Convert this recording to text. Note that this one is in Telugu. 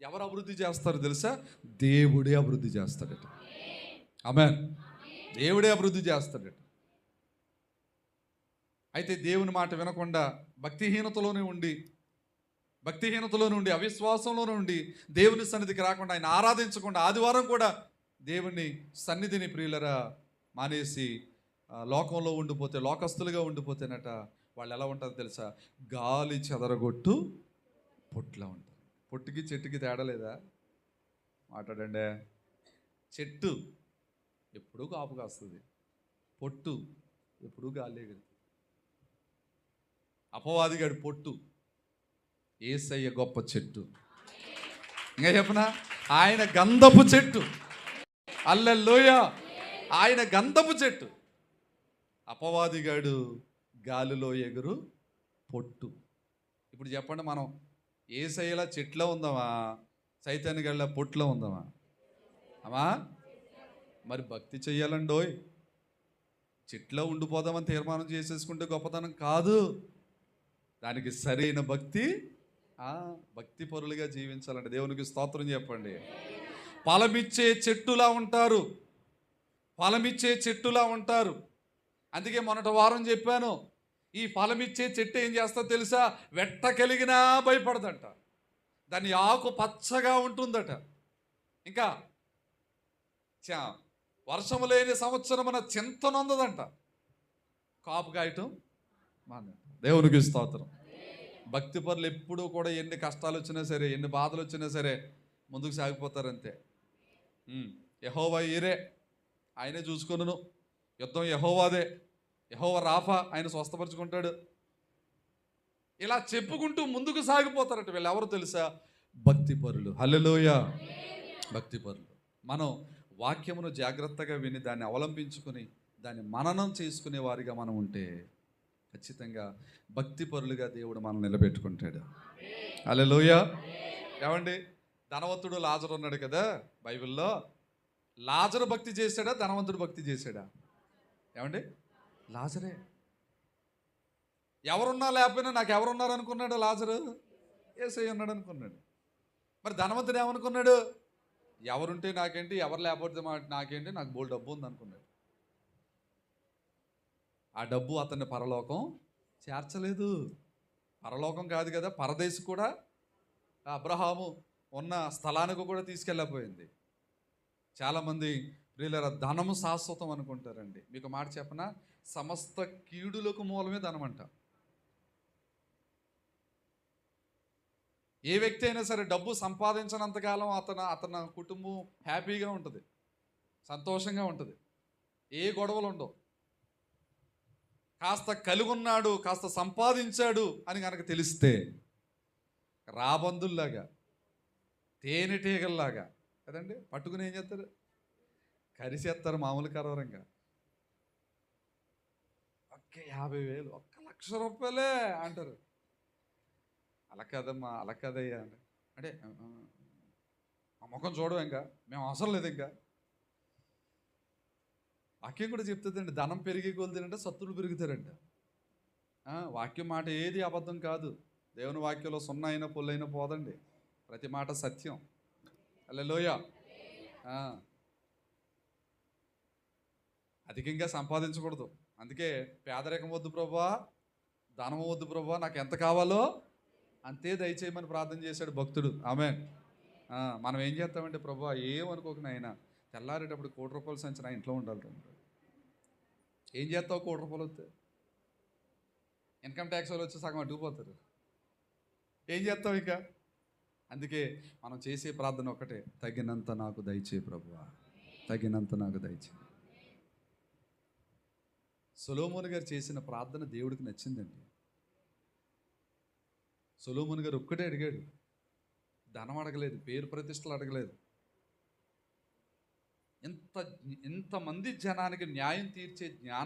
ఎవరు అభివృద్ధి చేస్తారు తెలుసా? దేవుడే అభివృద్ధి చేస్తాడట. ఆమేన్. దేవుడే అభివృద్ధి చేస్తాడట. అయితే దేవుని మాట వినకుండా భక్తిహీనతలోనే ఉండి అవిశ్వాసంలోనే ఉండి దేవుని సన్నిధికి రాకుండా, ఆయన ఆరాధించకుండా, ఆదివారం కూడా దేవుని సన్నిధిని ప్రియులరా మానేసి లోకంలో ఉండిపోతే, లోకస్తులుగా ఉండిపోతేనట వాళ్ళు ఎలా ఉంటారో తెలుసా? గాలి చెదరగొట్టు పొట్టులా ఉంటారు. పొట్టుకి చెట్టుకి తేడా లేదా? మాట్లాడండి. చెట్టు ఎప్పుడూ కాపు కాస్తుంది, పొట్టు ఎప్పుడూ గాలి ఎగురుతుంది. అపవాదిగాడు పొట్టు, యేసయ్య గొప్ప చెట్టు. ఇంకా చెప్పనా? ఆయన గంధపు చెట్టు. హల్లెలూయా! ఆయన గంధపు చెట్టు. అపవాదిగాడు గాలిలో ఎగురు పొట్టు. ఇప్పుడు చెప్పండి, మనం యేసయ్యలా చెట్లో ఉందామా, సైతాన్ని గళ్ళ పొట్టులో ఉందామా? అమ్మా, మరి భక్తి చెయ్యాలండోయ్. చెట్లో ఉండిపోదామని తీర్మానం చేసేసుకుంటే గొప్పతనం కాదు. దానికి సరైన భక్తి, భక్తి పరులుగా జీవించాలండి. దేవునికి స్తోత్రం చెప్పండి. ఫలమిచ్చే చెట్టులా ఉంటారు, ఫలమిచ్చే చెట్టులా ఉంటారు. అందుకే మొన్నటి వారం చెప్పాను, ఈ ఫలమిచ్చే చెట్టు ఏం చేస్తా తెలుసా? వెట్ట కలిగినా భయపడదంట. దాని ఆకు పచ్చగా ఉంటుందట. ఇంకా వర్షము లేని సంవత్సరమున చింతనొందదంట. కాపు కాయటం మానే. దేవునికి స్తోత్రం. భక్తి పరులు ఎప్పుడూ కూడా ఎన్ని కష్టాలు వచ్చినా సరే, ఎన్ని బాధలు వచ్చినా సరే ముందుకు సాగిపోతారు అంతే. యెహోవా ఈరే, ఆయనే చూసుకొనును. యుద్ధం యెహోవాదే, యెహోవా రాఫా, ఆయన స్వస్థపరుచుకుంటాడు. ఇలా చెప్పుకుంటూ ముందుకు సాగిపోతారట. వీళ్ళు ఎవరు తెలుసా? భక్తి పరులు. హల్లెలూయా! భక్తి పరులు. మనం వాక్యమును జాగ్రత్తగా విని దాన్ని అవలంబించుకొని దాన్ని మననం చేసుకునే వారిగా మనం ఉంటే ఖచ్చితంగా భక్తి పరులుగా దేవుడు మనం నిలబెట్టుకుంటాడు. హల్లెలూయా! ఏమండి, ధనవంతుడు లాజరు ఉన్నాడు కదా బైబిల్లో. లాజరు భక్తి చేశాడా, ధనవంతుడు భక్తి చేశాడా? ఏమండి, లాజరే. ఎవరున్నా లేకపోయినా నాకు ఎవరున్నారు అనుకున్నాడు లాజరు? యేసయ్య ఉన్నాడు అనుకున్నాడు. మరి ధనవంతుడు ఏమనుకున్నాడు? ఎవరుంటే నాకేంటి, ఎవరు లేకపోతే నాకేంటి, నాకు బోల్ డబ్బు ఉంది అనుకున్నాడు. ఆ డబ్బు అతన్ని పరలోకం చేర్చలేదు. పరలోకం కాదు కదా, పరదేశం కూడా అబ్రహాము ఉన్న స్థలానికి కూడా తీసుకెళ్ళకపోయింది. చాలామంది ప్రియులారా ధనము శాశ్వతం అనుకుంటారండి. మీకు మాట చెప్పనా? సమస్త కీడులకు మూలమే ధనం అంట. ఏ వ్యక్తి అయినా సరే డబ్బు సంపాదించినంతకాలం అతని కుటుంబం హ్యాపీగా ఉంటుంది, సంతోషంగా ఉంటుంది, ఏ గొడవలు ఉండవు. కాస్త కలిగి ఉన్నాడు, కాస్త సంపాదించాడు అని కనుక తెలిస్తే రాబందుల్లాగా, తేనెటీగల్లాగా కదండి పట్టుకుని ఏం చేస్తారు? కరిసేస్తారు. మామూలు కరవరంగా. 50,000, 1,00,000 రూపాయలే అంటారు. అలా కదమ్మా, అలా కదయ్యా అంటే ఆ ముఖం చూడవు, ఇంకా మేము అవసరం లేదు. ఇంకా వాక్యం కూడా చెప్తుందండి, ధనం పెరిగి కొలుతుందంటే శత్రువులు పెరుగుతారంట. వాక్యం మాట ఏది అబద్ధం కాదు. దేవుని వాక్యంలో సున్నా అయినా పొల్లైనా పోదండి, ప్రతి మాట సత్యం. హల్లెలూయా! అధికంగా సంపాదించకూడదు. అందుకే పేదరికం వద్దు ప్రభువా, ధనం వద్దు ప్రభువా, నాకు ఎంత కావాలో అంతే దయచేయమని ప్రార్థన చేశాడు భక్తుడు. ఆమేన్. మనం ఏం చేస్తామంటే, ప్రభువా ఏమనుకోకుండా అయినా తెల్లారేటప్పుడు ₹1,00,00,000 సంచి నా ఇంట్లో ఉండాలి. ఏం చేస్తావు? ₹1,00,00,000 వస్తే ఇన్కమ్ ట్యాక్స్ వాళ్ళు వచ్చి సగం అడ్డుకుపోతారు. ఏం చేస్తావు ఇంకా? అందుకే మనం చేసే ప్రార్థన ఒకటే, తగినంత నాకు దయచే ప్రభువా, తగినంత నాకు దయచే. సొలొమోను గారు చేసిన ప్రార్థన దేవుడికి నచ్చిందండి. సొలొమోను గారు ఒక్కటే అడిగాడు, ధనం అడగలేదు, పేరు ప్రతిష్టలు అడగలేదు. ఇంతమంది జనానికి న్యాయం తీర్చే జ్ఞానం